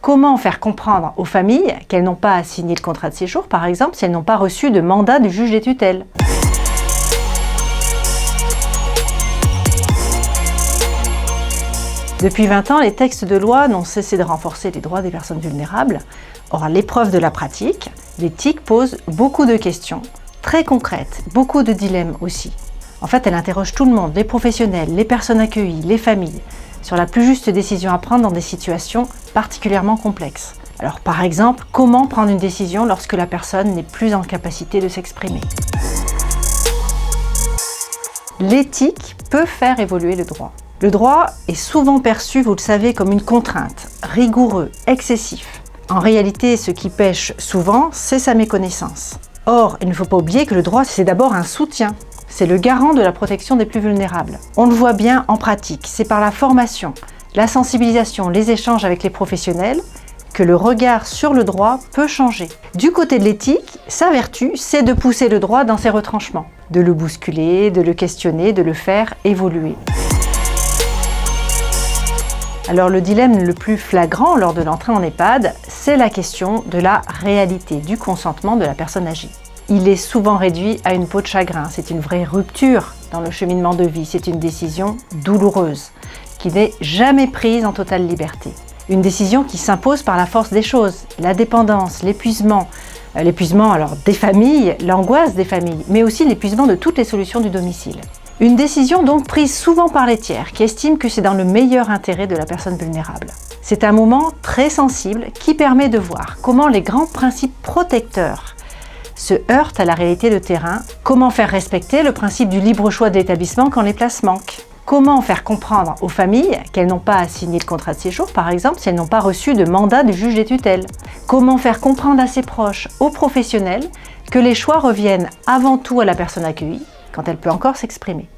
Comment faire comprendre aux familles qu'elles n'ont pas à signer le contrat de séjour, par exemple, si elles n'ont pas reçu de mandat du juge des tutelles? Depuis 20 ans, les textes de loi n'ont cessé de renforcer les droits des personnes vulnérables. Or, à l'épreuve de la pratique, l'éthique pose beaucoup de questions, très concrètes, beaucoup de dilemmes aussi. En fait, elle interroge tout le monde, les professionnels, les personnes accueillies, les familles, sur la plus juste décision à prendre dans des situations particulièrement complexes. Alors, par exemple, comment prendre une décision lorsque la personne n'est plus en capacité de s'exprimer? L'éthique peut faire évoluer le droit. Le droit est souvent perçu, vous le savez, comme une contrainte, rigoureux, excessif. En réalité, ce qui pêche souvent, c'est sa méconnaissance. Or, il ne faut pas oublier que le droit, c'est d'abord un soutien. C'est le garant de la protection des plus vulnérables. On le voit bien en pratique, c'est par la formation, la sensibilisation, les échanges avec les professionnels que le regard sur le droit peut changer. Du côté de l'éthique, sa vertu, c'est de pousser le droit dans ses retranchements, de le bousculer, de le questionner, de le faire évoluer. Alors le dilemme le plus flagrant lors de l'entrée en EHPAD, c'est la question de la réalité du consentement de la personne âgée. Il est souvent réduit à une peau de chagrin, c'est une vraie rupture dans le cheminement de vie, c'est une décision douloureuse, qui n'est jamais prise en totale liberté. Une décision qui s'impose par la force des choses, la dépendance, l'épuisement alors des familles, l'angoisse des familles, mais aussi l'épuisement de toutes les solutions du domicile. Une décision donc prise souvent par les tiers, qui estiment que c'est dans le meilleur intérêt de la personne vulnérable. C'est un moment très sensible qui permet de voir comment les grands principes protecteurs se heurtent à la réalité de terrain, comment faire respecter le principe du libre choix de l'établissement quand les places manquent. Comment faire comprendre aux familles qu'elles n'ont pas à signer le contrat de séjour, par exemple, si elles n'ont pas reçu de mandat du juge des tutelles. Comment faire comprendre à ses proches, aux professionnels, que les choix reviennent avant tout à la personne accueillie, quand elle peut encore s'exprimer.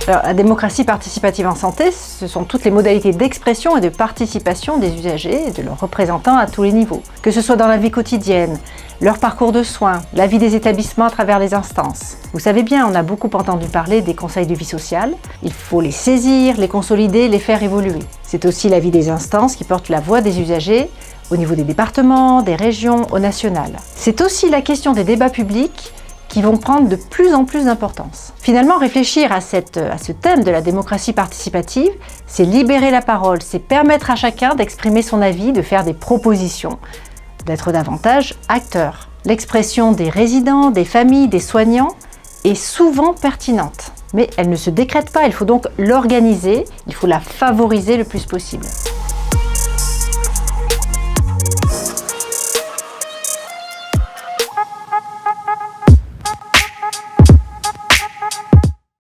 Alors, la démocratie participative en santé, ce sont toutes les modalités d'expression et de participation des usagers et de leurs représentants à tous les niveaux. Que ce soit dans la vie quotidienne, leur parcours de soins, la vie des établissements à travers les instances. Vous savez bien, on a beaucoup entendu parler des conseils de vie sociale. Il faut les saisir, les consolider, les faire évoluer. C'est aussi la vie des instances qui portent la voix des usagers au niveau des départements, des régions, au national. C'est aussi la question des débats publics qui vont prendre de plus en plus d'importance. Finalement, réfléchir à ce thème de la démocratie participative, c'est libérer la parole, c'est permettre à chacun d'exprimer son avis, de faire des propositions, d'être davantage acteur. L'expression des résidents, des familles, des soignants est souvent pertinente, mais elle ne se décrète pas, il faut donc l'organiser, il faut la favoriser le plus possible.